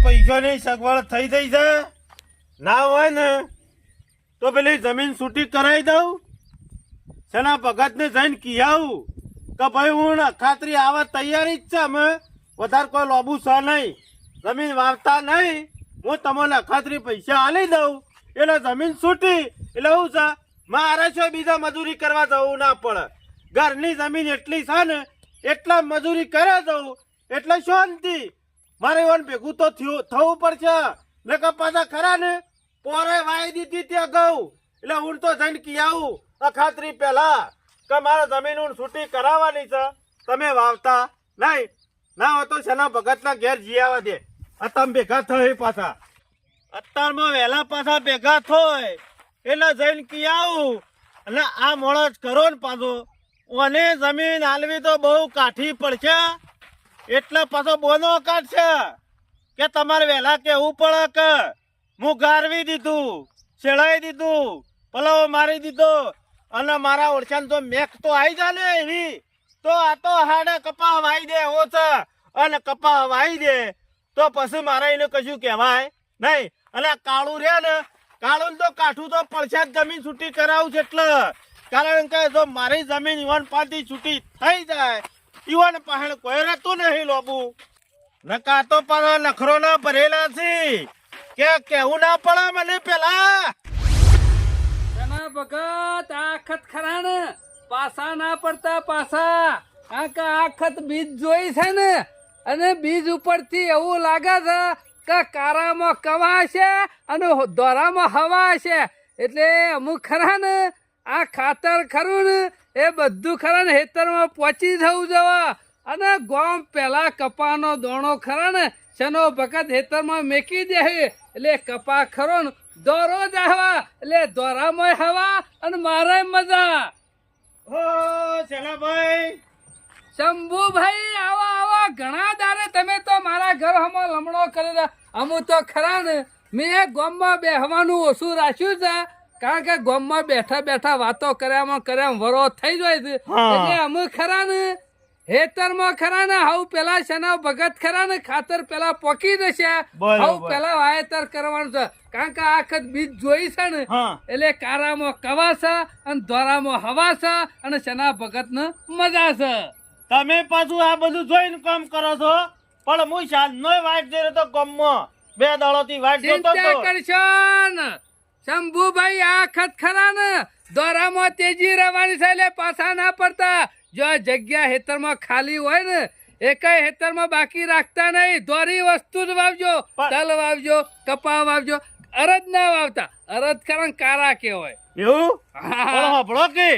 પૈસાની સગવડ થઈ છે ના હોય ને તો પેલી જમીન છૂટી કરાવી દઉં સેના ભગતને જઈને કીયાવું કે ભાઈ હું ખાતરી આવા તૈયારી જ છે અમે વધારે કોઈ લોબુ છે નહીં જમીન વાવતા નહીં હું તમને ખાતરી પૈસા આલી દઉં એટલે જમીન છૂટી એટલે શું છે મારે છે બીજા મજૂરી કરવા જવું ના પડે ઘરની જમીન એટલી છે ને એટલા મજૂરી કરે દઉં એટલે શાંતિ મારે એવાનું ભેગું તો થવું પડશે ને કે પાછા ખરા ને પોરે વાઈ દીધી ત્યાં ગઉં એટલે હું તો જઈને કી આવું ખાતરી પેલા કે મારે જમીન હું છૂટી કરાવવાની છે તમે વાવતા નહીં ના હોય તો શેના ભગતના ઘેર જી આવવા દે તમે ભેગા થાય પાછા અત્યારમાં વહેલા પાછા ભેગા થાય એટલે જઈને કી આવું અને આ મોડો જ કરો ને પાછો અને જમીન હાલવી તો બહુ કાઠી પડશે એટલે પાછો બોનો કાઢશે કે તમારે વહેલા કેવું પડે કે હું ગારવી દીધું શેળાઈ દીધું પલાવો મારી દીધો અને મારા ઓળખાણ તો મેક તો આવી જાય ને એવી તો આ તો હાડે કપા વાઈ દે એવો છે અને કપા વાઈ દે તો પછી મારે એને કશું કહેવાય નહીં અને કાળું રે ને કાળું તો કાઠું તો પડશે જ જમીન છૂટી કરાવું છે એટલે કારણ કે જો મારી જમીન ઈવન પાસેથી છૂટી થઈ જાય ઈવન પાસે કોઈ રહેતું નહીં લોબું નકા તો પાછા નખરો ના ભરેલા છે કે કેવું ના પડે મને પેલા ભગત આ ખત ખરા ને પાસા ના પડતા પાસા આ ખત બીજ જોઈ છે ને અને બીજ ઉપરથી એવું લાગે છે કે કારામાં કવા છે અને દોરામાં હવા છે એટલે અમુક ખરા ને આ ખાતર ખરું ને એ બધું ખરા ને હેતરમાં પહોંચી જવું જવા અને ગોમ પેલા કપાનો દોણો ખરા ને શેનો ભગત હેતરમાં મેકી દે એટલે કપા ખરો ને દોરો જ હવા એટલે દોરામાં હવા અને મારે મજા ઓ શેલાભાઈ શંભુભાઈ આવા ઘણા દારે તમે તો મારા ઘર હમો લમણો કરી અમુ તો ખરા ને મેં ગામમાં બેહવાનું ઓછું રાખ્યું છે કારણ કે ગામમાં બેઠા બેઠા વાતો કર્યામાં વરો થઈ જાય છે એટલે અમુ ખરા ને હેતરમાં ખરા ને હવ પેલા શેના ભગત ખરા ને ખાતર પેલા પોકી દેશે હવ પેલા વાવેતર કરવાનું છે કારણ કે આ ખત બીજ જોઈ છે ને એટલે કારામાં કવા છે અને દોરામાં હવા છે અને શેના ભગત ને મજા છે તમે પાછું આ બધું જોઈને કામ કરો છો પણ હું સાંજનો વાટ જઈ રહ્યો તો ગામમાં 2 દાડોથી વાટ જોતો હતો ચિંતા કરશો ને શંભુભાઈ આ ખત ખરા ને દોરામાં તેજી રહેવાની છે એટલે પાછા ના પડતા જો જગ્યા હેતરમાં ખાલી હોય ને એકેય હેતરમાં બાકી રાખતા નહીં દોરી વસ્તુ જ વાવજો તલ વાવજો કપા વાવજો અરદ ના વાવતા અરદ ખરા કારા કહેવાય એવું હબળો કે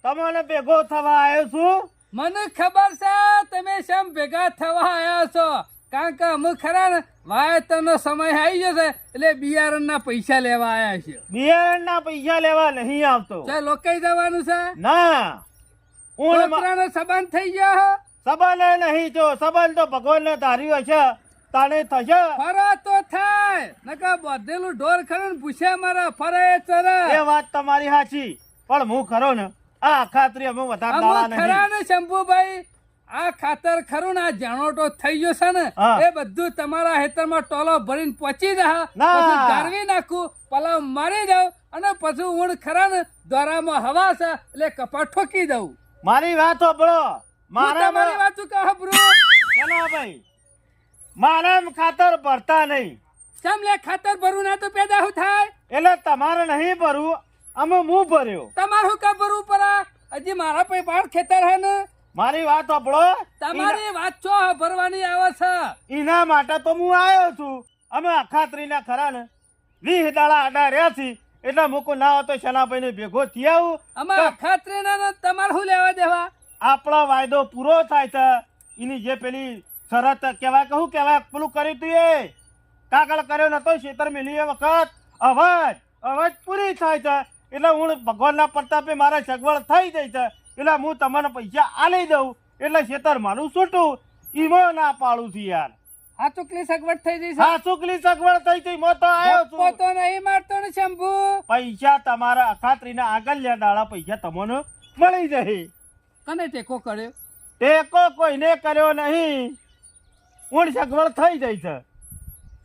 તમને ભેગો થવા આવ્યો છું મને ખબર છે તમે શેમ ભેગા થવા આવ્યા છો કારણ કે અમુક ખરા ને વાવેતરનો સમય આવી જશે એટલે બિયારણના પૈસા લેવા આવ્યા છે બિયારણના પૈસા લેવા નહીં આવતો લોકાઈ જવાનું છે ના છોકરાનો સંબંધ થઈ ગયો સંબંધ નહીં જો સંબંધ તો ભગવાનને ધાર્યું હશે તાણે થશે ફરો તો થાય નકા બધેલું ઢોર ખરું ને પૂછે મારે ફરે ચરે એ વાત તમારી સાચી પણ હું ખરો ને આ ખાતરી અમે વધારે દાડા નહીં ખરા ને શંભુભાઈ આ ખાતર ખરું ને આ જાણોટો થઈ ગયો છે ને એ બધું તમારા હેતરમાં ટોલો ભરીને પહોંચી જાય પછી ગારવી નાખું પલાવ મારી દઉં અને પછી ઊંડ ખરા ને દોરામાં હવા છે એટલે કપા ઠોકી દઉં મારી વાત સાંભળો મારી વાત કહો ભાઈ મારા ખાતર ભરતા નહીં કેમ લે ખાતર ભરવું ના તો પેદા શું થાય એટલે તમારે નહીં ભરવું અમે હું ભર્યો તમારે શું કામ ભરવું પડે હજી મારા પૈ બાર ખેતર હે ને મારી વાત સાંભળો તમારી વાત છો ભરવાની આવે છે એના માટે તો હું આવ્યો છું અમે અખાત્રીના ખરા ને 20 દાડા આડા રહ્યા છીએ એટલે મૂકો ના હોય તો શેનાભાઈ ને ભેગો થઈ આવું અમે અખાત્રીના તમારે શું લેવા દેવા આપણો વાયદો પૂરો થાય છે એની જે પેલી શરત કહેવાય કહું કહેવાય પેલું કર્યું તું એ કાગળ કર્યો નતો શેતર મેલી એ વખત અવાજ પૂરી થાય છે એટલે હું ભગવાનના પ્રતાપે મારા સગવડ થઈ જાય છે એટલે હું તમને પૈસા આલી દઉં એટલે શેતર મારું છૂટું ઈમાં ના પાડું છું યાર આ ચૂકલી સગવડ થઈ જઈ હા ચૂકલી સગવડ થઈ ગઈ મો તો આવ્યો છું તો નહીં મારતો ને શંભુ પૈસા તમારા અખાત્રીના આગળ લ્યા દાડા પૈસા તમને મળી જશે કને ટેકો કર્યો ટેકો કોઈને કર્યો નહીં ઊંડ સગવડ થઈ જાય છે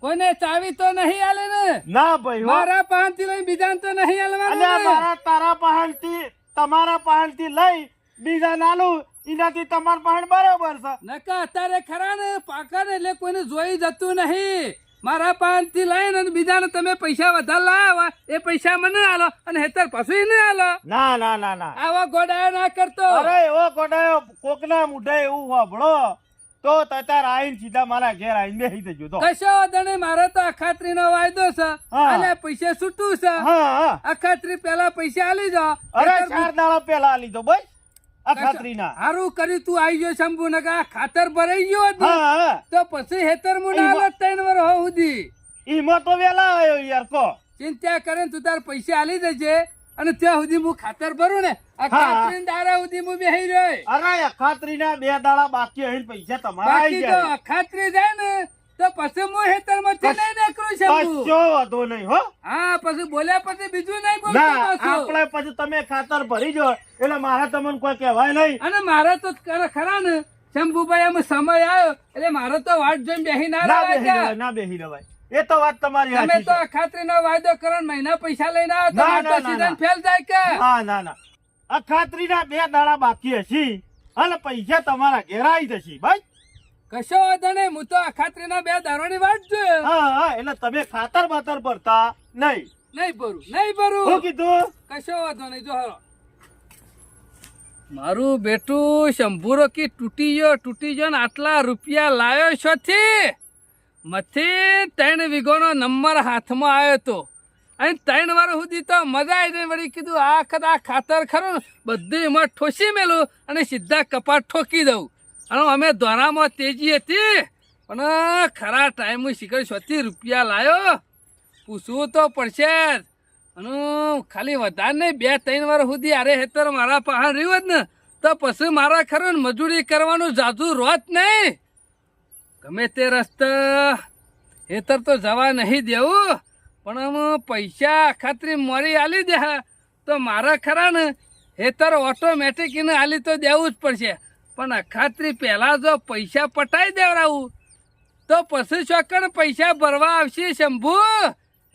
કોઈને ચાવી તો નહીં આલે ને ના ભાઈ હો. મારા પાસેથી લઈને બીજાને તો નહીં આલવાનું અલ્યા ને. મારા તારા પહાણથી તમારા પહાણથી લઈ બીજા નાલું એનાથી તમારા પહાણ બરાબર છે. નકા અત્યારે ખરા ને પાકા ને એટલે કોઈને જોઈ જતું નહીં. મારા પાસેથી લઈને અને બીજાને તમે પૈસા વધારે લાવો એ પૈસા મને આલો અને હેતર પાછું એને આલો. ના ના ના ના આવા ગોડાયો ના કરતો. અરે એવો કોડાયો કોકના મુઢે એવું વાપડો તો તતાર આઈને સીધા મારા ઘેર આઈને બેસી જજો તો. કશો વાંધો નહીં. મારે તો અખાત્રી નો વાયદો છે હા. અને પૈસા છૂટું છે. હા હા અખાત્રી પેલા પૈસા આલી જાઓ. અરે 4 દાડા પહેલા લીધો ભાઈ આ ખાતરીના. હારું કર્યું તું આવી ગયો શંભુ નકા ખાતર ભરાઈ ગયો હોત ને હા હા તો પછી હેતર મુ ના હાલત 3 વર્ષ હો સુધી. ઈમાં તો વેલા આવ્યો યાર કો. ચિંતા કરે ને તું તાર પૈસા આલી દેજે અને ત્યાં સુધી હું ખાતર ભરું ને આ હા. ખાતરી દારા સુધી હું બેહી રહ્યો. અરે ખાતરીના 2 દાડા બાકી અહીં પૈસા તમારા આવી બાકી તો જાય. ખાતરી જાય ને તો પછી હું હેતર માંથી નહીં નીકળું શંભુ. કશો વાંધો નહીં હો. હા પછી બોલ્યા પછી બીજું નહીં બોલતો ના પાછું. આપણે પછી તમે ખાતર ભરી જો એટલે મારા તમને કોઈ કહેવાય નહીં. અને મારે તો ખરા ને શંભુભાઈ આમ સમય આવ્યો એટલે મારે તો વાટ જોઈને બેહી ના ના રહેવાય બેહી કે. જવાય, ના બેહી જવાય. એ તો વાત તમારી તમે સાચી તો છે. ખાતરી નો વાયદો કરો ને મહિના પૈસા લઈને આવો તો ના, આ ના, તો ના, સીઝન ના. ફેલ જાય કે. ના ના ના આ ખાતરીના 2 દાડા બાકી હશે અને પૈસા તમારા ઘેર આવી જશે ભાઈ. કશો વાંધો નહીં. હું તો આ ખાતરીના 2 દારોની વાટ જોયો. હા હા એટલે તમે ખાતર બાતર ભરતા નહીં. નહીં ભરું નહીં ભરું. શું કીધું? કશો વાંધો નહીં. જો હાલો મારું બેટું શંભુરો કી તૂટી ગયો ને આટલા રૂપિયા લાવ્યો છોથી મથી 3 વીઘોનો નંબર હાથમાં આવ્યો તો અને 3 વાર સુધી તો મજા આવી ગઈ. વળી કીધું આ ખાતર ખરું ને બધું એમાં ઠોસી મેલું અને સીધા કપાટ ઠોકી દઉં. અને અમે દ્વારામાં તેજી હતી પણ ખરા ટાઈમ શીખર છોથી રૂપિયા લાવ્યો પૂછવું તો પડશે જ. અને ખાલી વધારે નહીં 2-3 વાર સુધી અરે હેતર મારા પાસે રહ્યું જ ને તો પછી મારા ખરું ને મજૂરી કરવાનું જાજુ રોત નહીં. ગમે તે રસ્તા હેતર તો જવા નહીં દેવું પણ આમ પૈસા ખાતરી મોરી આલી દે તો મારા ખરા ને હેતર ઓટોમેટિક એને આલી તો દેવું જ પડશે. પણ અખાત્રી પહેલા જો પૈસા પટાઈ દેવડાવું તો પછી ચોકડ પૈસા ભરવા આવશે શંભુ.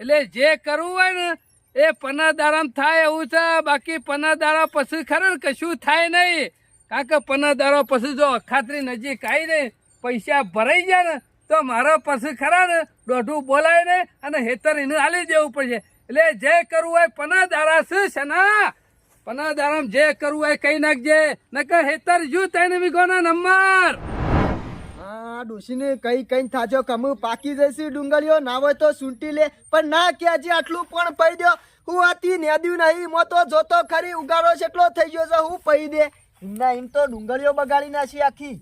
એટલે જે કરવું હોય ને એ 15 દાડામાં થાય એવું છે. બાકી 15 દાડા પછી ખરું ને કશું થાય નહીં. કારણ કે 15 દાડા પછી જો અખાત્રી નજીક આવી ને પૈસા ભરાઈ જાય ને તો મારા પછી ખરા ને દોઢું બોલાય ને અને હેતર એને આલી દેવું પડશે. એટલે જે કરવું હોય 15 દાડા છે ના 15 દાડામાં જે કરવું હોય કઈ નાખજે નકર હેતર જુ 3 વીઘોના નંબર. આ ડોશીને કઈ કઈ થાજો કમ પાકી જઈશ ડુંગળીઓ ના હોય તો સૂંટી લે પણ ના કે હજી આટલું પણ પઈ દો. હું આથી નેદ્યું નહીં મો તો જોતો ખરી ઉગાડો કેટલો થઈ ગયો છે હું પઈ દે એમના એમ તો ડુંગળીઓ બગાડી નાખી આખી.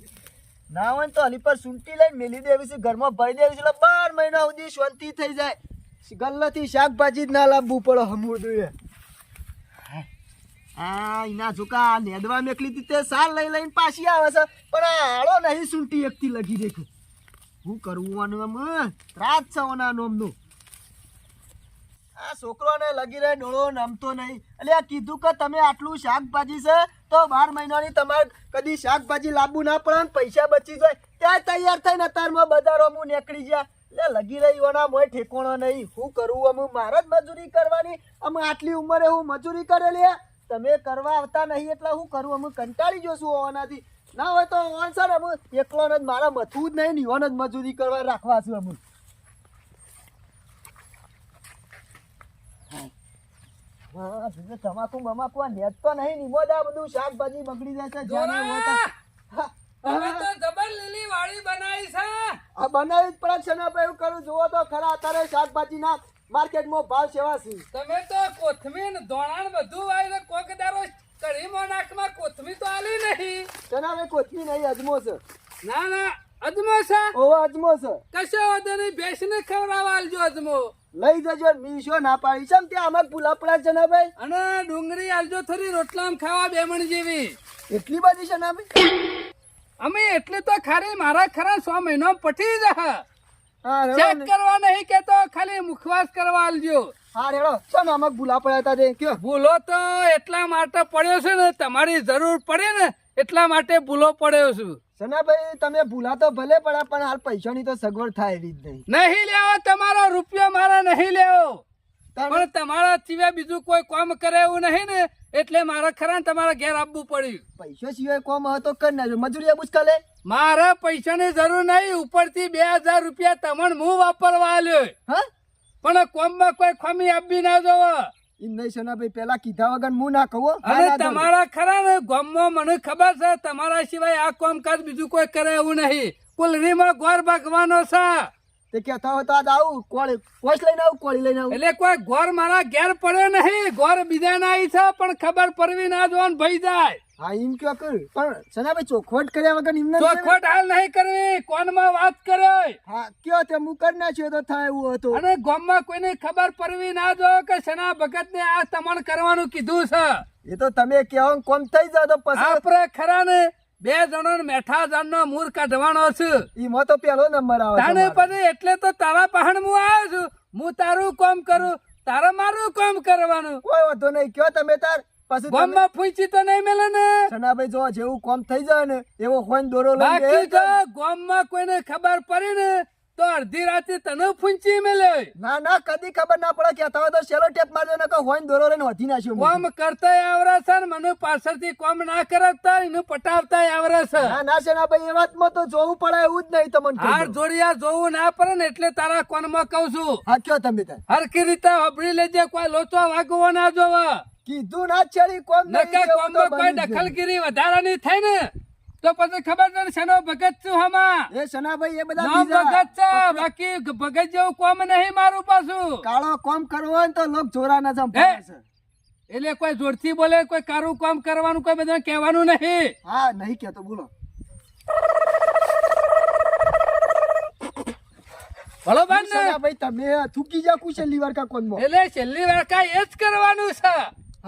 ના હોય તો હની પર સૂંટી લઈને મેલી દેવી છે ઘરમાં ભરી દેવી છે એટલે 12 મહિના સુધી શાંતિ થઈ જાય. ગલ્લાથી શાકભાજી જ ના લાવવું પડે હમું. આ એના જોકા નેદવા મેકલી હતી તે સાલ લઈને પાછી આવે છે પણ આ હાળો નહીં સૂંટી એકથી લગી દેખો. હું કરવું આમ ત્રાસ છે ઓના નોમનું. આ છોકરોને લગી રહે ડોળો નમતો નહીં. એટલે આ કીધું કે તમે આટલું શાકભાજી છે તો 12 મહિનાની તમારે કદી શાકભાજી લાવવું ના પડે ને પૈસા બચી જાય ત્યાં તૈયાર થઈને અત્યારમાં બજારોમાં નીકળી ગયા. એટલે લગી રહી ઓના મોય ઠેકોણો નહીં. હું કરવું અમે મારે જ મજૂરી કરવાની. અમે આટલી ઉંમરે હું મજૂરી કરેલી તમે કરવા આવતા નહીં એટલે હું કરું અમે કંટાળી જોશું હોવાનાથી. ના હોય તો ઓન સર અમે એકલો જ મારા મથવું જ નહીં નિવાન જ મજૂરી કરવા રાખવા છું અમે. હા તમાકુ બમાકુ આ નેત તો નહીં નિમોદ આ બધું શાકભાજી બગડી જાય છે જાણે હોય તો. હવે તો જબર લીલી વાળી બનાવી છે. આ બનાવી જ પડે છે ને આપણે એવું કરું જુઓ તો ખરા અત્યારે શાકભાજી ના માર્કેટમાં ભાવ સેવા છે. તમે તો કોથમીર ધોળાણ બધું વાય કોક દારો કઢીમાં નાખમાં કોથમીર તો આલી નહીં. ચના કોથમી નહીં અજમો છે. ના ના અજમો છે. ઓવો અજમો છે. કશો વાંધો નહીં ભેંસને ખવડાવવા આલજો અજમો. લઈ જજો મીશો ના પાડી છે ત્યાં અમાર ભૂલા પડ્યા છે ને ભાઈ. અને ડુંગળી આલજો થોડી રોટલામાં ખાવા 2 મણ જેવી. એટલી બધી છે ને ભાઈ. અમે એટલે તો ખાલી મારા ખરા 100 મહિનો પટી જશે. હા ચેક રેડો કરવા નહીં કેતો ખાલી મુખવાસ કરવા આલજો. હા રેડો છે ને અમાર ભૂલા પડ્યા હતા તે કયો. ભૂલો તો એટલા માટે પડ્યો છે ને તમારી જરૂર પડે ને એટલા માટે ભૂલો પડ્યો છું. સનાભાઈ તમે ભૂલા તો ભલે પડ્યા પણ હાલ પૈસાની તો સગવડ થાય એવી જ નહીં. નહીં લેવો તમારો રૂપિયો, મારા નહીં લેવો. તારે- પણ તમારા સિવાય બીજું કોઈ કામ કરે એવું નહીં ને, એટલે મારે ખરા ને તમારા ઘેર આવવું પડ્યું. પૈસા સિવાય કોમ હોય તો કરી નાખજો. મજૂરી આપું જ કાલે. મારે પૈસાની જરૂર નહીં, ઉપરથી 2000 રૂપિયા તમને હું વાપરવા આલ્યો. હા પણ કોમમાં કોઈ ખામી આપી ના જોવો. એમ નહીં સનાભાઈ, પેલા કીધા વગર હું ના કહું હો. અને ના, ના, તમારા ખરા ને ગામમાં મને ખબર છે તમારા સિવાય આ કામકાજ બીજું કોઈ કરે એવું નહીં. કુલરીમાં ગોર ભાગવાનો છે. તે કહેતા હોય તો આજ આવું કોળી કોશ લઈને આવું, કોળી લઈને આવું. એટલે કોઈ ગોર મારા ઘેર પડ્યો નહીં, ગોર બીજા ના આવી છે, પણ ખબર પડવી ના જો ભઈ જાય. હા એમ કયો કર પણ સનાભાઈ ચોખવટ કર્યા વગર એમને ચોખવટ હાલ નહીં કરવી, કોનમાં વાત કર્યો. હા કયો તે હું કરી નાખ્યો તો થાય એવું હતું. અને ગામમાં કોઈને ખબર પડવી ના જો કે સના ભગત ને આ તમારે કરવાનું કીધું છે. એ તો તમે કહેવા કોમ થઈ જાય તો પછી આપડે ખરા ને 2 જણો મેઠા જણનો મૂર કાઢવાનો છે. એમાં તો પેલો નંબર આવે છે તાને મારો. પછી એટલે તો તારા પહાડ હું આવ્યો છું. હું તારું કામ કરું, તારે મારું કામ કરવાનું. કોઈ વાંધો નહીં કયો તમે તાર પછી તમે- ગામમાં ફૂંચી તો નહીં મેલે ને. સનાભાઈ જો જેવું કોમ થઈ જાય ને એવો હોય ને દોરો લઈને બાકી બે તો ગામમાં કોઈને ખબર પડી ને તો અડધી રાતે તને ફૂંચી મેલે. ના ના કદી ખબર ના પડે કહેતા હોય તો સેલો ટેપ મારજો ને હોય ને દોરો લઈને વધી નાખ્યો હું. કોમ કરતા આવરે છે ને મને પાછળથી કોમ ના કરતા એનું પટાવતા આવરે છે. ના ના સનાભાઈ એ વાતમાં તો જોવું પડે એવું જ નહીં તમને કહી હાર દઉં. જોડિયા જોવું ના પડે ને એટલે તારા કોનમાં કહું છું. હા કયો તમે તાર હરકી રીતે વાપરી લેજે, કોઈ લોચો વાગવો ના જોવા. કીધું ના ચડી કોમ નહીં નકર જેવું તો કોમમાં કોઈ બની જ જાય. દખલગીરી વધારાની થઈ ને તો પછી ખબર છે ને શેનો ભગત છું હમા. એ સનાભાઈ એ બધા નામ બીજા. ભગત છે, બાકી ભગત જેવું કોમ નહીં મારું પાછું. કાળો કોમ કરવો હોય ને તો લોક જોરા ના જંપાવે હે? છે. એટલે કોઈ જોરથી બોલે, કોઈ કારું કામ કરવાનું કોઈ બધા કહેવાનું નહીં. હા નહીં કેતો બોલો. બરોબર ને? સનાભાઈ તમે થૂકી જા કુશલી વાર કા કોનમાં. એટલે છેલ્લી વાર કાંઈ એ જ કરવાનું છે.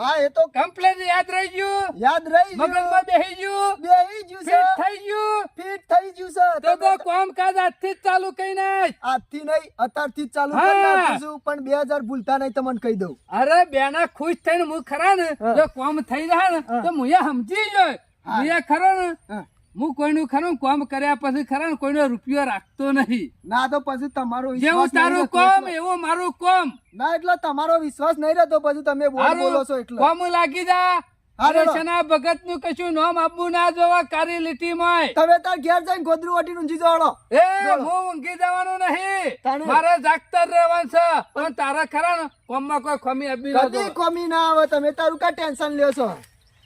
હા એ તો કમ્પ્લેટ યાદ રહી ગયું, યાદ રહી ગયું. મગજમાં બેસી ગયું, બેહી ગયું છે. ફિટ થઈ ગયું. ફિટ થઈ ગયું છે. તો તમે કામકાજ આજથી જ ચાલુ કરી નાખ. આજથી નહીં અત્યારથી જ ચાલુ હા. કરી નાખું છું પણ 2000 ભૂલતા નહીં તમને કહી દઉં. અરે બેના ખુશ થઈને હું ખરા ને હા. જો કોમ થઈ જાય ને હા. તો મુયા સમજી જાય. હા. મુયા ખરો ને હા. હું કોઈનું ખરું કોમ કર્યા પછી ખરા ને કોઈનો રૂપિયો રાખતો નહીં. ના તો પછી તમારો જેવું વિશ્વાસ નહીં તારું રહેતો કોમ એટલે. એવું મારું કોમ. ના એટલે તમારો વિશ્વાસ નહીં રહેતો પછી તમે બોલ હારું, બોલો છો એટલે. કોમ લાગી જા. હા, અરે બોલો. શના ભગત નું કશું નામ આપવું ના જોવા કારી લીટીમાં. તમે તાર ઘેર જઈને ગોદરું વટીને ઊંઘી જાઓ. એ બોલો. હું ઊંઘી જવાનું નહીં, તાણે? મારે જાગતા જ રહેવાનું છે. પણ તારા ખરા ને કોમમાં કોઈ ખમી આપી ના કદી જો. કોમી ના આવે તમે તારું કા ટેન્શન લ્યો છો.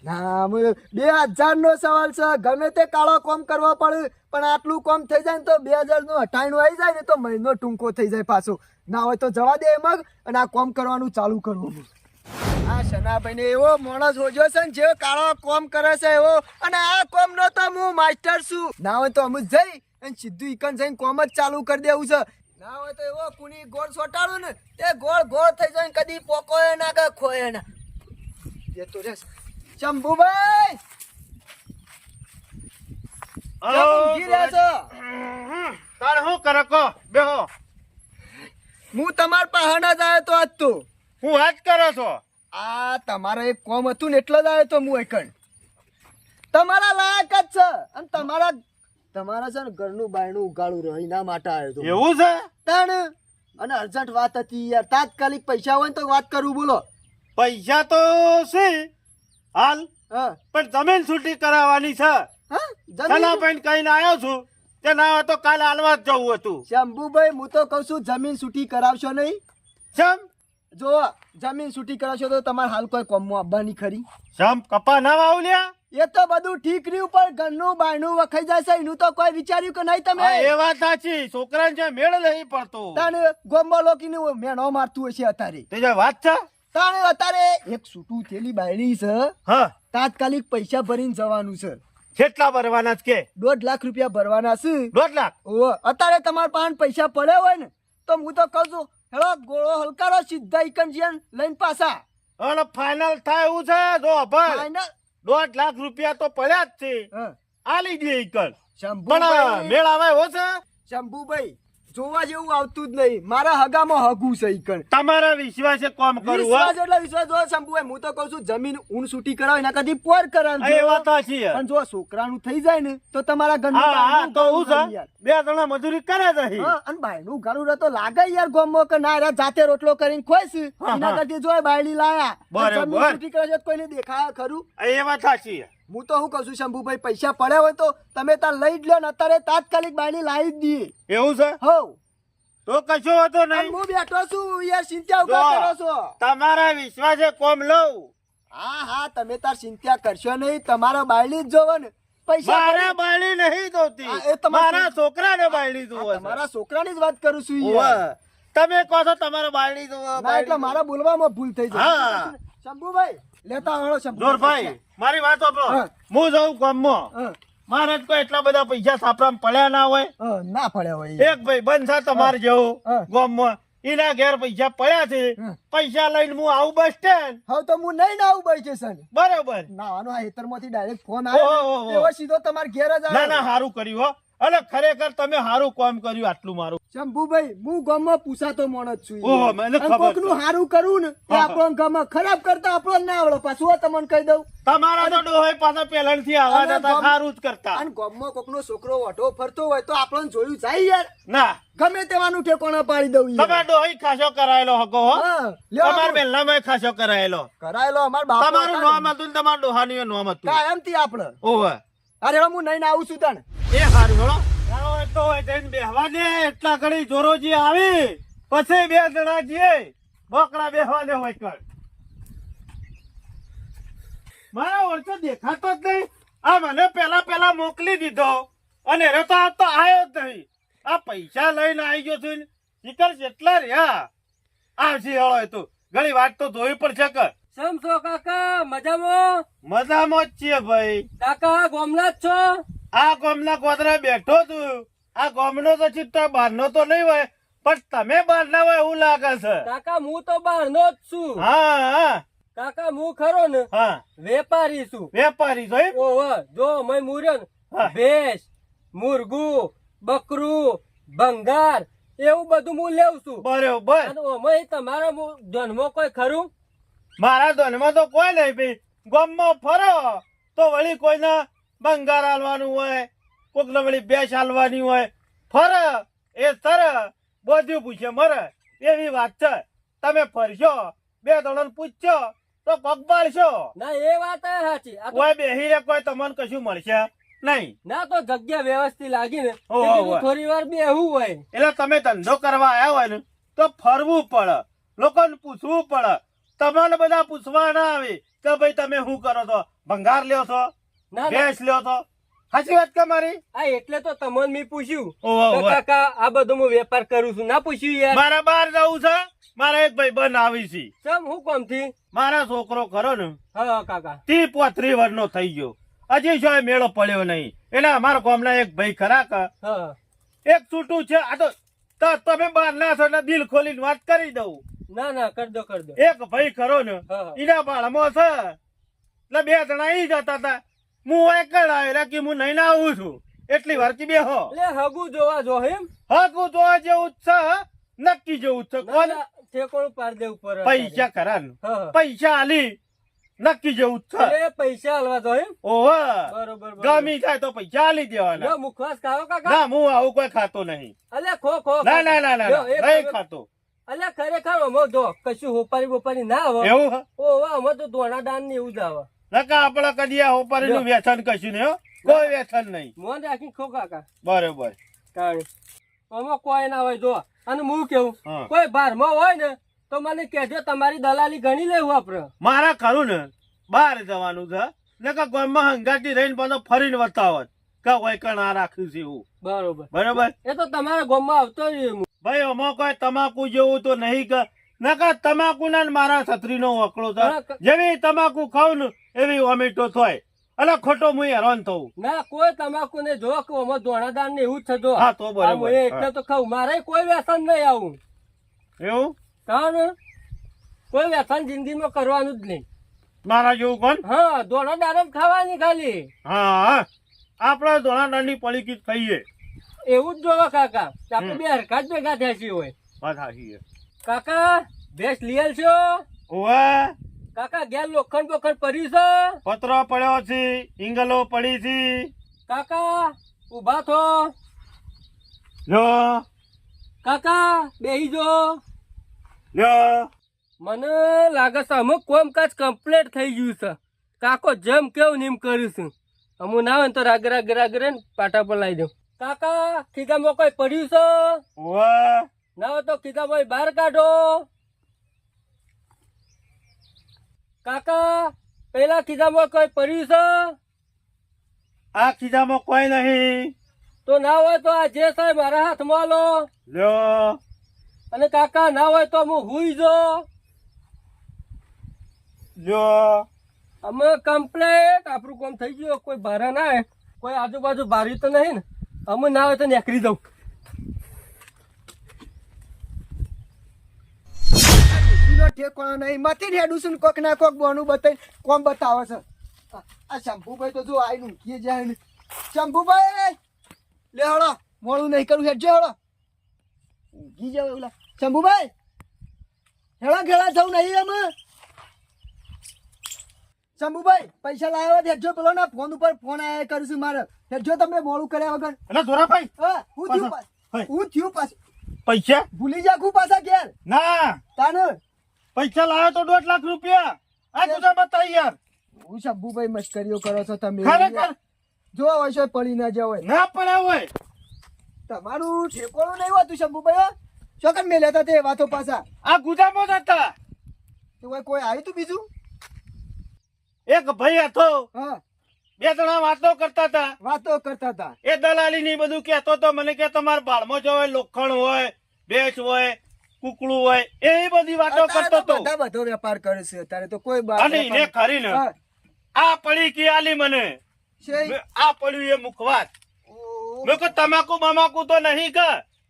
ના 2000 નો સવાલ છે. ગમે તે કાળો કોમ કરવો પડે પણ આટલું કોમ થઈ જાય ને તો 2000 નું 98 આવી જાય ને તો મહિનો ટૂંકો થઈ જાય પાછો. ના હોય તો જવા દે એમ અને આ કોમ કરવાનું ચાલુ કરવું. આ શનાભાઈ ને એવો માણસ હોજો છે ને જે કાળો કોમ કરે છે એવો, અને આ કોમ નો તો હું માસ્ટર છું. ના હોય તો અમુક જઈ અને સીધું ઈકન જઈને કોમ જ ચાલુ કરી દેવું છે. ના હોય તો એવો કુની ગોળ સોટાડું ને તે ગોળ ગોળ થઈ જાય ને કદી પોકોય ના કે ખોય ના. એ તો રે શંભુભાઈ કેમ ઊંઘી રહ્યા છો? તાર શું કરે કો બેહો. હું તમાર પાસે જ આવ્યો તો આજ તો. હું વાત કરો છો. આ તમારે એક કોમ હતું ને એટલે જ આવ્યો તો હું એકણ. તમારા લાયક જ છે અને તમારા છે ને ઘરનું બાયણું ઉગાડું રહ્યું એના માટે આવ્યો તો. એવું છે? તાણ અને અર્જન્ટ વાત હતી યાર. તાત્કાલિક પૈસા હોય ને તો વાત કરું બોલો. પૈસા તો છે હાલ, હા પણ જમીન છૂટી કરાવવાની છે. હા સના જમીન પૈન કહીને આવ્યો છું તે ના હોય તો કાલે હાલવા જ જવું હતું. શંભુભાઈ હું તો કઉ છું જમીન છૂટી કરાવશો નહીં. સમ જો જમીન છૂટી કરાવશો તો તમારે હાલ કોઈ કોમમાં આવવાની ખરી. સમ કપા ના વાવલ્યા. એ તો બધું ઠીક રહ્યું પણ ઘરનું બાયણું વખાઈ જશે એનું તો કોઈ વિચાર્યું કે નહીં તમે. હા, એ વાત સાચી. છોકરાને જે મેળ નહીં પડતો. તાણે ગોમમાં લોકોને મેણો મારતું હશે અત્યારે. તે જે વાત છે. તાણે અત્યારે એક છૂટું થયેલી બાયડી છે, હા, તાત્કાલિક પૈસા ભરીને જવાનું છે. કેટલા ભરવાના છે કે? 1.5 લાખ રૂપિયા ભરવાના છે. 1.5 લાખ. ઓહો, અત્યારે તમારા પાસે પૈસા પડ્યા હોય ને તો હું તો કહું છું હેલો ગોળો હલકારો સીધા ઈકનજીયન લઈને પાછા. અને ફાઇનલ થાય એવું છે. જો ભાઈ ફાઇનલ 1.5 લાખ રૂપિયા તો પડ્યા જ છે. હા આલી દે ઈકલ. પણ શંભુભાઈ મેળ આવે એવો છે. શંભુભાઈ જોવા જેવું આવતું જ નહીં. મારા હગામાં હગું છે ઈ કણ. તમારા વિશ્વાસે કામ કરું હો. વિશ્વાસ એટલે વિશ્વાસ. જો શંભુભાઈ, હું તો કહું છું જમીન ઊન છૂટી કરાવો એના કરતી પોર કરાવજો. એ વાત સાચી છે. પણ જો છોકરાનું થઈ જાય ને તો તમારા ઘરનું હા હા કામ તો હું કરવું છે યાર. 2 જણા મજૂરી કરે છે અહીં. હા, અને બાયનું ઘરું રહે તો લાગે યાર ગામમાં કે ના યાર જાતે રોટલો કરીને ખોઈશ. હા, એના હા. કરતી જો બાયડી લાયા. બરાબર. અને જમીન છૂટી કરે છે તો કોઈને દેખાય ખરું? એ વાત સાચી છે. હું તો શું કહું છું શંભુભાઈ, પૈસા પડ્યા હોય તો તમે તાર લઈ જ લો ને અત્યારે તાત્કાલિક બાયડી લાવી જ દઈએ. એવું છે હો, તો કશો હતો અને નહીં. હું બેઠો છું યાર, ચિંતા ઉભા જો. કરો છો. તમારા વિશ્વાસે કોમ લઉં. હા હા, તમે તાર ચિંતા કરશો નહીં. તમારા બાયડી જ જોવો ને. પૈસા મારા બાયડી નહીં જોતી. હા, એ તમારા મારા છોકરાને બાયડી આ જોવે છે. તમારા છોકરાની જ વાત કરું છું યાર. ઓવે. તમે કહો છો તમારા બાયડી જોવે, ના એટલે મારા બોલવામાં ભૂલ થઈ જાય. હા. શંભુભાઈ લેતા આવડો શંભુ. જોરભાઈ મારી વાત સાંભળો. હા. હું જાઉં ગામમાં. હા, મારા જ કોઈ એટલા બધા પૈસા સાપરામાં પડ્યા ના હોય. હા, ના પડ્યા હોય. એક ભાઈ બંધ છે તમારે જેવું હા. ગામમાં. એના ઘેર પૈસા પડ્યા છે. હા. પૈસા લઈને હું આવું બસ સ્ટેન્ડ. હવે તો હું નહીં નાવું ભાઈ છે સર. બરોબર. નાવાનો આ હેતરમાંથી ડાયરેક્ટ ફોન ઓહો, આવ્યો ઓહો. એવો સીધો તમારા ઘેર જ ના ના આવ્યો. સારું કર્યું હો. અરે ખરેખર તમે સારું કામ કર્યું આટલું મારું. શંભુભાઈ, હું ગામમાં પૂછાતો માણસ છું ઓહો, યાર. મને અને ખબર કોકનું છે. હારું કરવું ને એ હા, હા. આપણો ગામમાં ખરાબ કરતા આપણો ના આવડે. પાછું હું તમને કહી દઉં. તમારા તો ડોહે પાછા પહેલાંથી આવા અને જતા ગામ- સારું જ કરતા. અને ગામમાં કોકનો છોકરો વઢો ફરતો હોય તો આપણને જોયું જાય યાર. ના ગમે તેવાનું ઠેકોણા પાડી દઉં યાર. તમારો ડોહી ખાસો કરાયેલો હકો હો. હા, લ્યો તમારા આપણું. પહેલામાં ખાસો કરાયેલો. કરાયેલો અમાર બાપો તમારું હતા ને. નામ હતું ને તમારા ડોહાનું નામ હતું. કાયમથી આપણે. ઓવે. અરે હવે હું નહીં આવું છું તને. એ સારું હેડો. ચાલો એ તો હોય જઈને બેહવા દે. એટલા ઘડી જોરોજી આવી પછી 2 જણા જઈએ બોકડા બેહવા દે હોય કર. મારા ઓળખો દેખાતો જ નહીં. આ મને પેલા મોકલી દીધો અને હવે તો આ તો આવ્યો જ નહીં. આ પૈસા લઈને આવી ગયો છું ને. શિખર જેટલા રહ્યા આવશે હળો. એ તો ઘણી વાત તો જોવી પડશે કે. કેમ છો કાકા? મજામાં? મજામાં જ છીએ ભાઈ. કાકા ગોમના જ છો? આ ગામના કોતરા બેઠો છું. આ ગામનો તો ચિત્તો બહારનો તો નહીં હોય પણ તમે બહારના હોય એવું લાગે છે. કાકા હું તો બહારનો જ છું. હા હા કાકા હું ખરો ને હા વેપારી છું. વેપારી છો એમ? ઓહો, જો મેં મુર્યો ને હા. ભેંસ, મુરગું, બકરું, ભંગાર એવું બધું હું લેવું છું. બરોબર. અને ઓમાં તમારા જન્મો કોઈ ખરું? મારા ધનમાં તો કોઈ નહીં ભાઈ. ગામમાં ફરો તો વળી કોઈને બંગાર હાલવાનું હોય, કોકને વળી ભેંસ હાલવાની હોય. ફર એ સર બધું પૂછે મરે એવી વાત છે. તમે ફરશો 2 જણાને પૂછશો તો પગ પાડશો. ના એ વાત એ સાચી. આ તો- કોઈ બેહી રે કોઈ તમને કશું મળશે નહીં. ના તો જગ્યા વ્યવસ્થિત લાગી ને ઓહો, તે કીધું ઓહો. થોડી વાર બેહવું હોય. એટલે તમે ધંધો કરવા આવ્યા હોય ને તો ફરવું પડે, લોકોને પૂછવું પડે. તમારે બધા પૂછવા ના આવે કે ભાઈ તમે શું કરો છો, ભંગાર લ્યો છો, ના ના, ભેંસ લ્યો છો. સાચી વાત કે મારી? આ એટલે તો તમને મેં પૂછ્યું ઓહો, કે ઓહો. કાકા આ બધું હું વેપાર કરું છું. ના પૂછ્યું યાર? મારા બહાર જવું છે. મારા એક ભાઈ બન આવી છે. ચમ હું કોમ થી? મારા છોકરો ખરો ને હા કાકા. 30-35 વર્ષનો થઈ ગયો. હજી શું મેળો પડ્યો નહીં. એટલે અમારા ગામના એક ભાઈ ખરા કે હા એક છૂટું છે. આ તો તમે બહાર ના છો એટલે દિલ ખોલીને વાત કરી દઉં. ના ના કર દો કર દો. એક ભાઈ ખરો ને હા. એના બાળમાં છે એટલે 2 જણા ઈ જતા હતા. હું એક આવેલા કે હું નહીં આવું છું એટલી વાર થી બેહો. એટલે હગું જોવા જો એમ? હા તું જોવા જેવું જ છે. નક્કી જેવું જ છે. ના, કોણ ના, ઠેકોણું પાર દેવું પર પૈસા ખરા ને હા. પૈસા આલી નક્કી જેવું જ છે. એટલે પૈસા હાલવા જો એમ? ઓહો બરોબર બરોબર. ગમી જાય તો પૈસા આલી દેવાના. લ્યો, મુખવાસ ખાઓ કાકા? ના હું આવું કોઈ ખાતો નહીં. અલ્યા ખો ખો ના ના ના ના લ્યો, એક નહીં વખત- ખાતો. અલ્યા ખરેખર અમે જો કશું હોપારી બોપારી ના આવે. એવું હે? ઓહો અમે તો દોણા દાન ને એવું જ આવે. નકા આપડે કદી આ હોપારીનું વ્યસન કશું નહીં હો. કોઈ વ્યસન નહીં. મોન રાખી ખો કાકા. બરોબર. તાણી આમાં કોઈ ના હોય જો. અને હું કેવું હા. કોઈ બારમાં હોય ને તો મને કહેજો, તમારી દલાલી ગણી લેવું આપડે. મારા ખરું ને બહાર જવાનું છે ને કે ગામમાં હંગાતી રહીને પાછો ફરીને બતાવત કે હોય કણ આ રાખ્યું છે એવું. બરોબર. બરોબર. એ તો તમારા ગામમાં આવતો જ હું. ભાઈ આમાં કોઈ તમાકુ જેવું તો નહીં કે નકા તમાકુ ના ને મારા છત્રીનો વકડો હા, છે. જેવી તમાકુ ખાવ ને એવી ઓમેટો થાય. એટલે ખોટો હું હેરાન થવું. ના કોઈ તમાકુ ને જો કે અમે દોણા દાન ને એવું જ થતો. હા, તો બરોબર. એટલે તો ખાવું. મારે કોઈ વ્યસન નહીં આવું. એવું કારણ કોઈ વ્યસન જિંદગીમાં કરવાનું જ નહીં. મારા જેવું કોણ? હા દોણા દાન જ ખાવાની ખાલી. હા આપડે ધોળા દાંડી પડીકી ખાઈએ. એવું જ જોવો કાકા આપણે બે હરખા જ ભેગા થયા છીએ હોય વાત સાચી છે. કાકા ભેંસ લીએલ છો ઓવે કાકા ઘેર લોખંડ બોખંડ પડ્યું છે પતરો પડ્યો છે, ઈંગલો પડી છે. કાકા ઊભા થો લ્યો કાકા બેહી જો લ્યો મને લાગે છે અમુક કામકાજ કમ્પ્લીટ થઈ ગયું છે કાકો જેમ કેવું નીમ કર્યું છું અમુક ના હોય ને તો રાગે ને પાટા પર લાવી દઉં કાકા ખીગામાં કોઈ પડ્યું છે ઓવે ના હોય તો ખીગામાં બહાર કાઢો કાકા પેલા ખીગામાં કોઈ પડ્યું છે આ ખીજામાં કોઈ નહીં. તો ના હોય તો આ જે સાહેબ મારા હાથમાં લો લ્યો અને કાકા ના હોય તો હું હુઈ જો લ્યો અમે કમ્પ્લેટ આપણું કામ થઈ ગયું કોઈ ભારા ના હોય કોઈ આજુબાજુ ભારી તો નહીં ને અમે ના હોય તો નીકળી દઉં ઈનો ઠેકાણો નહીં મથી હેડું છું ને કોક ના કોક બોનું બતાવી કોમ બતાવે છે આ શંભુભાઈ તો જો આઈને ઊંઘી જાય ને શંભુભાઈ લે હળો મોડું નહીં કરું હેડજો હળો ઊંઘી જાવ ઓલા શંભુભાઈ હેળા ઘેળા થવું નહીં અમે શંભુભાઈ પૈસા લાવ્યો હેડજો પેલો ના ફોન ઉપર ફોન આયા કરું છું મારે હેડજો તમે મોડું કર્યા વગર એટલે ધોરાભાઈ હા હું થયું હઈ. હું થયું પાછું પૈસા ભૂલી જાખું પાછા ઘેર ના તાને પૈસા લાવ્યો તો 2 લાખ રૂપિયા આ તુજા બતાઈ યાર. હું શંભુભાઈ મસ્કરીઓ કરો છો તમે ખરેખર જો હોય છે પડી ના જાવ હોય ના પડ્યા હોય તમારું ઠેકોણું નહીં હોતું શંભુભાઈ ચોકન મેં લેતા તે વાતો પાછા આ ગુદામો જ હતા. તો કોઈ આવ્યું તું બીજું એક ભાઈ હતો, હા 2 જણા વાતો કરતા હતા. વાતો કરતા હતા એ દલાલી ની બધું કહેતો તો મને કે તમારા બાળમાં જો હોય લોખંડ હોય, ભેંસ હોય, કુકડું હોય, એ બધી વાતો અત્યારે કરતો તો હતો. બધા બધો વેપાર કરે છે અત્યારે તો કોઈ બાર અને એને વેપાર- ખરીને હા, આ પડી કે આલી મને છે. આ પડ્યું એ મુખવાત. ઓ, મેં કહ્યું તમાકુ બમાકુ તો નહીં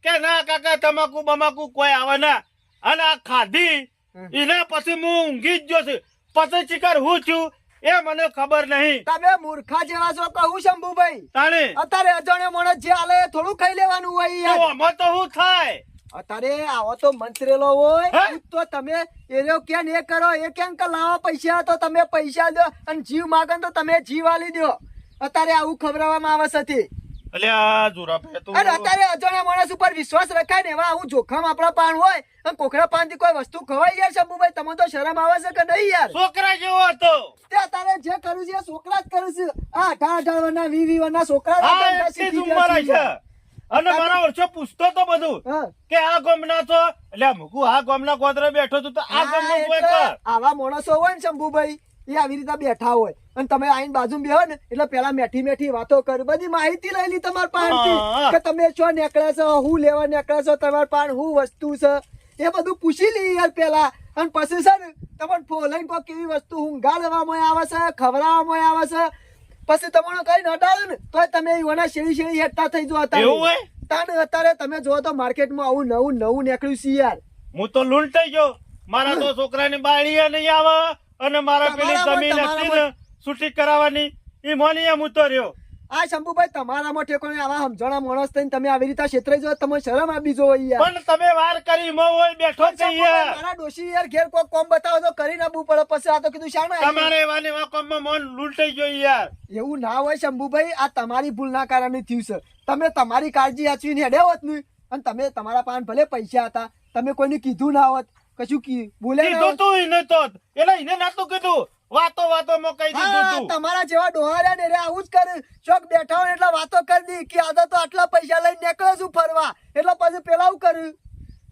કે ના કાકા તમાકુ બમાકુ કોઈ આવે ના. અને આ ખાધી એના પછી હું ઊંઘી જ ગયો છું. પછી ચિકર હું છું એ મને ખબર નહીં. તમે મૂર્ખા જેવા છો કહું શંભુભાઈ તાણે અત્યારે અજાણ્યો માણસ જે હાલે એ થોડું ખાઈ લેવાનું હોય તો યાર આમાં તો શું થાય? અત્યારે આવો તો મંત્રેલો હોય હે? તો તમે એનો કેમ એ કરો એ કેમ કે લાવો પૈસા તો તમે પૈસા દો અને જીવ માગો ને તો તમે જીવ આલી દો અત્યારે આવું ખબરાવવામાં આવે છે અલ્યા જોરાભાઈ તું અને અત્યારે અજાણ્યા માણસ ઉપર વિશ્વાસ રખાય ને એવા આવું જોખમ આપણા પાન હોય અને કોકરા પાન થી કોઈ વસ્તુ ખવાઈ જાય શંભુભાઈ તમને તો શરમ આવે છે કે નહીં યાર છોકરા જેવો હતો. તે અત્યારે જે કરું છે એ છોકરા જ કરું છે આ 18 વર્ષના 20 વર્ષના છોકરા જ આ હા ધંધા એટલી જ શીખી ઉંમર ગયા છે. અને મારા વર્ષો પૂછતો તો બધું હા. કે આ ગામના છો એટલે મૂકું આ ગામના ગોદરે બેઠો છું તો આ હા, ગામનો કોઈ એટલે કર. આવા માણસો હોય ને શંભુભાઈ એ આવી રીતે બેઠા હોય અને તમે આઈને બાજુ બેહો ને એટલે પેલા મેઠી મેઠી વાતો કરી બધી માહિતી લઈ લી તમારા પાસેથી હા. કે તમે શું નીકળ્યા છો હું લેવા નીકળ્યા છો તમારા પાસે હું વસ્તુ છે એ બધું પૂછી લી યાર પેલા અને પછી છે ને તમને ફોલાઈને કોઈ કેવી વસ્તુ ઊંઘાડવામાં આવે છે ખવડાવવામાં આવે છે પછી તમારો કઈ નડાવે ને તોય તમે એવાના શેરી શેરી હેઠતા થઈ જો એવું હોય? અત્યારે તમે જો તો માર્કેટમાં આવું નવું નવું નીકળ્યું છે યાર હું તો લૂંટાઈ ગયો. મારા તો છોકરાની બાળીએ નહીં આવે અને મારા પેલી તમારામાં- જમીન હતી ને છૂટી કરાવવાની એ મોનીએ હું તો રહ્યો. આ શંભુભાઈ તમારામાં ઠેકોણે આવા સમજણા માણસ થઈને તમે આવી રીતે છેતરાઈ જાઓ તમે શરમ આપી જો યાર પણ તમે વાર કરી મો હોય બેઠો જ શંભુભાઈ, છીએ. મારા ડોશી યાર ઘેર કોઈ કોમ બતાવો તો કરી નાખવું પડે પછી આ તો કીધું શાના આવી? તમારે એવાની વાકોમાં મન લૂંટાઈ ગયો યાર. એવું ના હોય શંભુભાઈ આ તમારી ભૂલના કારણે થયું છે તમે તમારી કાળજી સાચવીને હેડ્યા હોત ને અને તમે તમારા પાસે ભલે પૈસા હતા તમે કોઈને કીધું ના હોત કશું બોલે ના કીધું હોત. તું એને તો એટલે એને નાતું કીધું વાતો કહી દીધું હા, તું. તમારા જેવા ડોહાર્યા ને રે આવું જ કરે ચોક બેઠા હોય એટલે વાતો કરી દી કે આ તો આટલા પૈસા લઈને નીકળે છું ફરવા એટલે પછી પેલા આવું કર્યું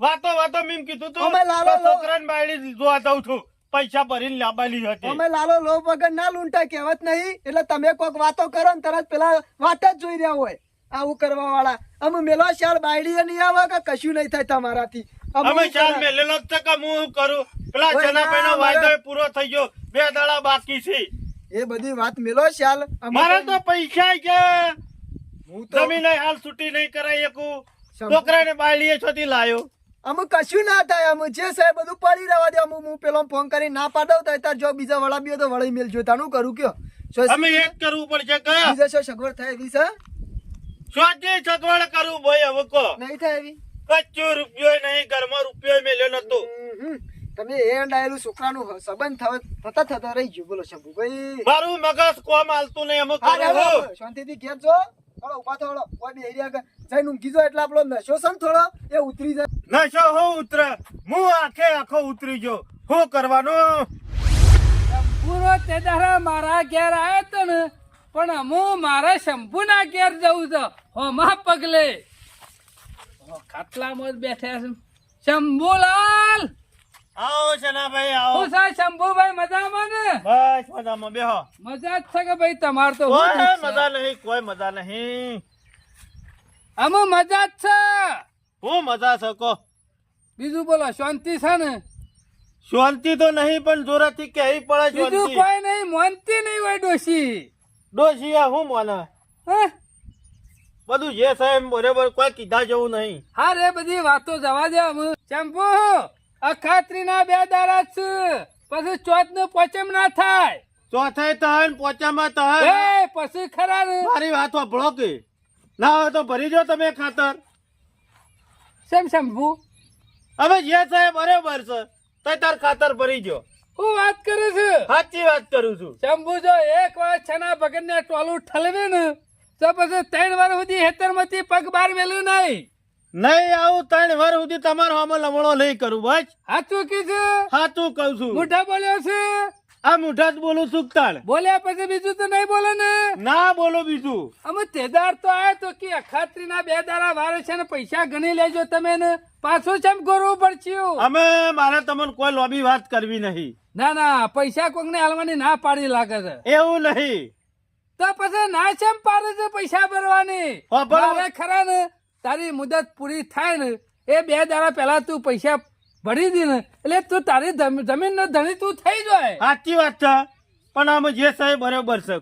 વાતો મેં કીધું તું અમે લાલો તો છોકરાને બાયડી જોવા જાઉં છું પૈસા ભરીને લાબાલી હતી. અમે લાલો લો વગર ના લૂંટા કહેવત નહીં એટલે તમે કોઈક વાતો કરો ને તરત પેલા વાટ જ જોઈ રહ્યા હોય આવું કરવા વાળા અમે મેલો શાળ બાયડી નહીં આવે કે કશું નહીં થાય તમારાથી અમે ચાલ મેલેલો જ છે કે હું શું કરું પેલા ઓય જનાભાઈનો ના, વાયદો મારે- પૂરો થઈ ગયો 2 દાડા બાકી છે. એ બધી વાત મેલો શાલ મારે તો પૈસા કે હું તો જમીન હાલ છૂટી નહીં કરાય એકું સમ- છોકરાને બાયડીએ છોથી લાયો. અમે કશું ના થાય અમે જે સાહેબ બધું પડી રહેવા દે હું પેલો ફોન કરી ના પાડવ તો અત્યારે જો બીજા વડા બી હોય તો વળી મેલ જો તાનું કરું કયો અમે એક કરવું પડશે કે બીજા શું સગવડ થાય એવી છે શોધી સગવડ કરું ભાઈ હવે કો નહીં થાય એવી કચ્ચો રૂપિયો નહીં ઘરમાં રૂપિયો મેલ્યો નતો તમે એ ડાયેલું છોકરાનું સંબંધ થતા રહી ગયું. બોલો શંભુભાઈ મારું મગજ કોમ હાલતું નહીં અમુક હા, કરું હાલો, હું. શાંતિથી ઘેર જો. થોડો ઉભા થોડો કોઈ બી એરિયા જઈને ઊંઘી જો એટલે આપણો નશો છે ને થોડો એ ઉતરી જાય. નશો હું ઉતરે હું આખો ઉતરી ગયો શું કરવાનું પૂરો તે દાડા મારા ઘેર આવ્યો તો ને પણ હું મારા શંભુના ઘેર જવું છે હોમા પગલે ખાટલામાં જ બેઠા છે શંભુલાલ આવો શનાભાઈ આવો હું સા શંભુભાઈ મજામાં ને બસ મજામાં બેહો મજા જ છે કે ભાઈ તમાર તો કોઈ હું જ છે. મજા નહીં કોઈ મજા નહીં અમે મજા જ છે. હું મજા શકો બીજું બોલો શાંતિ છે ને શાંતિ તો નહીં પણ જોરાથી કહેવી પડે બીજું શાંતિ કોઈ નહીં માનતી નહીં હોય ડોશી ડોશિયા હું મોને હા બધું જે છે એમ બરોબર કોઈ કીધા જેવું નહીં હા રે બધી વાતો જવા દે અમે ચંપુ અખાત્રીના 2 દાડા છે પછી ચોથ નું પોચમ ના થાય ચોથાઈ તહન પોચામાં તહન એ પછી ખરા ને મારી વાત વાપરો કે ના હોય તો ભરી જો તમે ખાતર શેમ શંભુ હવે જે છે એ બરોબર છે તો તાર ખાતર ભરી જો હું વાત કરું છું સાચી વાત કરું છું શંભુ જો એક વાર છના ભગત ને ટોલું ઠલવે ને તો પછી 3 વાર સુધી હેતર માંથી પગ બાર મેલું નહીં નહીં આવું 3 વાર સુધી તમારો આમાં લમણો નહીં કરું બસ સાચું કીધું સાચું કઉ છું મોઢા બોલ્યો છે આ મુઠા જ બોલું છું તાણ બોલ્યા પછી બીજું તો નહીં બોલે ને ના બોલો બીજું અમે તેદાર તો આયા તો કે અખાત્રીના 2 દાડા વારે છે ને પૈસા ગણી લેજો તમે ને પાછું ચમ કરવું પડશે અમે મારે તમને કોઈ લોબી વાત કરવી નહીં ના ના પૈસા કોક ને હાલવાની ના પાડી લાગે છે એવું નહીં તો પછી ના ચમ પાડે છે પૈસા ભરવાની હા, બરાબર. મારે ખરા ને તારી મુદત પૂરી થાય ને એ 2 દાડા પહેલા તું પૈસા ભરી દી ને એટલે તું તારી જમીન ને ધણી તું થઈ જાય સાચી વાત છે પણ આમ જે છે એ બરોબર છે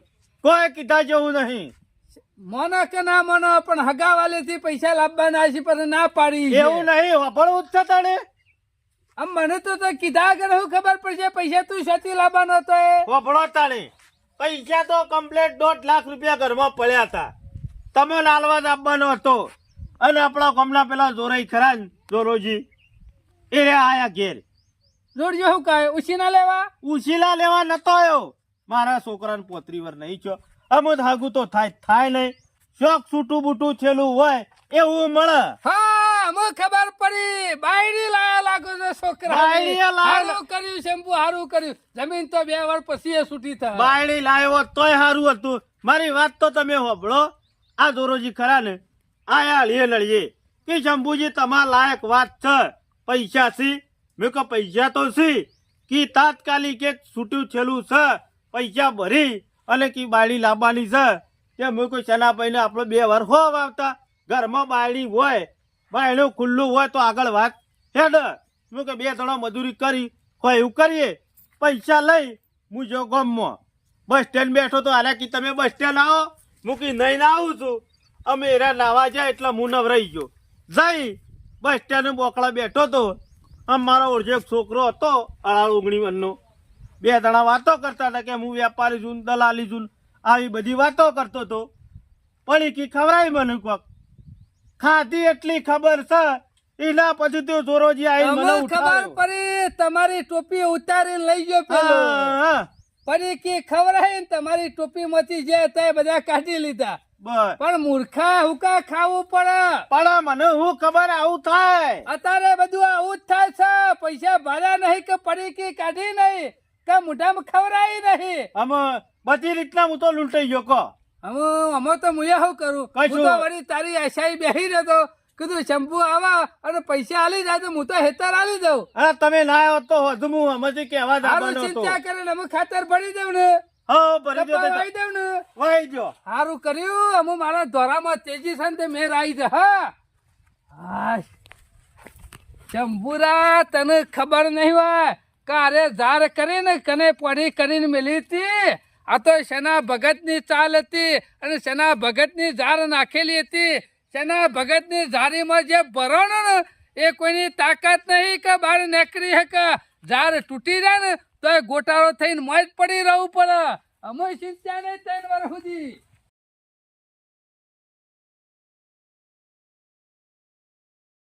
કોઈ કીધા જેવું નહીં મોનો કે ના મોનો પણ હગાવાલે થી પૈસા લાવવાના છે પણ ના પાડી છે. એવું નહીં વાપરવું જ છે તાણે આમ મને તો કીધા આગળ હું ખબર પડશે પૈસા તું શોથી લાવવાનો હતો એ વાપરો તાણે પૈસા તો કમ્પ્લેટ 1.5 લાખ રૂપિયા ઘરમાં પડ્યા હતા તમે લાલવા જ આપવાનો હતો અને આપણા ગામના પેલા જોરાઈ ખરા ને જોરોજી એ રે આયા ઘેર જોડજો હું કહે ઉછી ના લેવા ઉછીલા લેવા નતો આવ્યો મારા છોકરાને 35 વાર નહીં છો અમુદ હાગુ તો થાય નહીં શોખ છૂટું બૂટું છેલું હોય એવું મળે હા મને ખબર પડી બાયડી લાયા લાગો છે છોકરા બાયડીએ લાયા. હારું કર્યું શંભુ હારું કર્યું જમીન તો 2 વાર પછી એ છૂટી થાય બાયડી લાવ્યો તોય સારું હતું મારી વાત તો તમે હોભળો આ દોરોજી ખરા ને આયા લે લડીએ કે શંભુજી તમારા લાયક વાત છે પૈસા સી મેં કહો પૈસા તો સી કે તાત્કાલિક એક છૂટ્યું છેલું છે પૈસા ભરી અને કી બાયડી લાવવાની છે કે મેં કોઈ શનાભાઈને આપણો 2 વાર હો વાવતા ઘરમાં બાયડી હોય બાયણું ખુલ્લું હોય તો આગળ વાત હેડ મેં કે 2 જણા મજૂરી કરી હોય એવું કરીએ પૈસા લઈ હું જો ગામમાં બસ સ્ટેન્ડ બેઠો તો આલા કી તમે બસ સ્ટેન્ડ આવો મૂકી નહીં ના આવું છું અમે એરા નાવા જાય એટલે હું નવરાઈ ગયો જઈ બસ સ્ટેન્ડ બોકડા બેઠો તો આમ મારો ઓળખે એક છોકરો હતો 18-19 2 જણા વાતો કરતા હતા કે હું વેપારી છું દલાલી છું આવી બધી વાતો કરતો હતો પણ એ કી ખવડાવી મને કોક ખાધી એટલી ખબર છે એના પછી તો જોરોજી આવી મને અમને ખબર ઉઠાડ્યો પડી તમારી ટોપી ઉતારી લઈ ગયો પેલો હા, પડી કે ખબર હે ને તમારી ટોપી માંથી જે હતા એ બધા કાઢી લીધા બસ પણ મૂર્ખા હુકા ખાવું પડે પણ મને હું ખબર આવું થાય અત્યારે બધું આવું જ થાય છે પૈસા ભર્યા નહીં કે પડી કે કાઢી નહીં કે મોઢામાં ખવડાવી નહીં આમ બધી રીતના હું તો લૂંટાઈ ગયો કહો અમે તો મુયા શું કરું કશું. હું તો વળી તારી આશાઈ બેહી રહ્યો કીધું શંભુ આવા અને પૈસા આલી જાય તો હું તો હેતર આલી દઉં હા તમે ના આવ્યો તો હજુ હું હમણાંથી કહેવા જ સારું આવવાનો હતો ચિંતા કરે ને અમે ખાતર ભરી દઉં ને હા ભરી દો કપાળ વાઈ દઉં ને વાઈ જો સારું કર્યું અમે મારા ધોરામાં તેજી છે ને તે મેર આવી છે હા હાશ. શંભુરા તને ખબર નહીં હોય કારે ઝાર કરીને કને પડી કરીને મેલી હતી આ તો શના ભગતની ચાલ હતી અને શના ભગતની ઝાર નાખેલી હતી શના ભગતની ઝારીમાં જે ભરણો ને એ કોઈની તાકાત નહીં કે બહાર નીકળી શકે ઝાર તૂટી જાય ને તો એ ગોટાળો થઈને મોજ પડી રહેવું પડે અમે ચિંતા નહીં 3 વર્ષ સુધી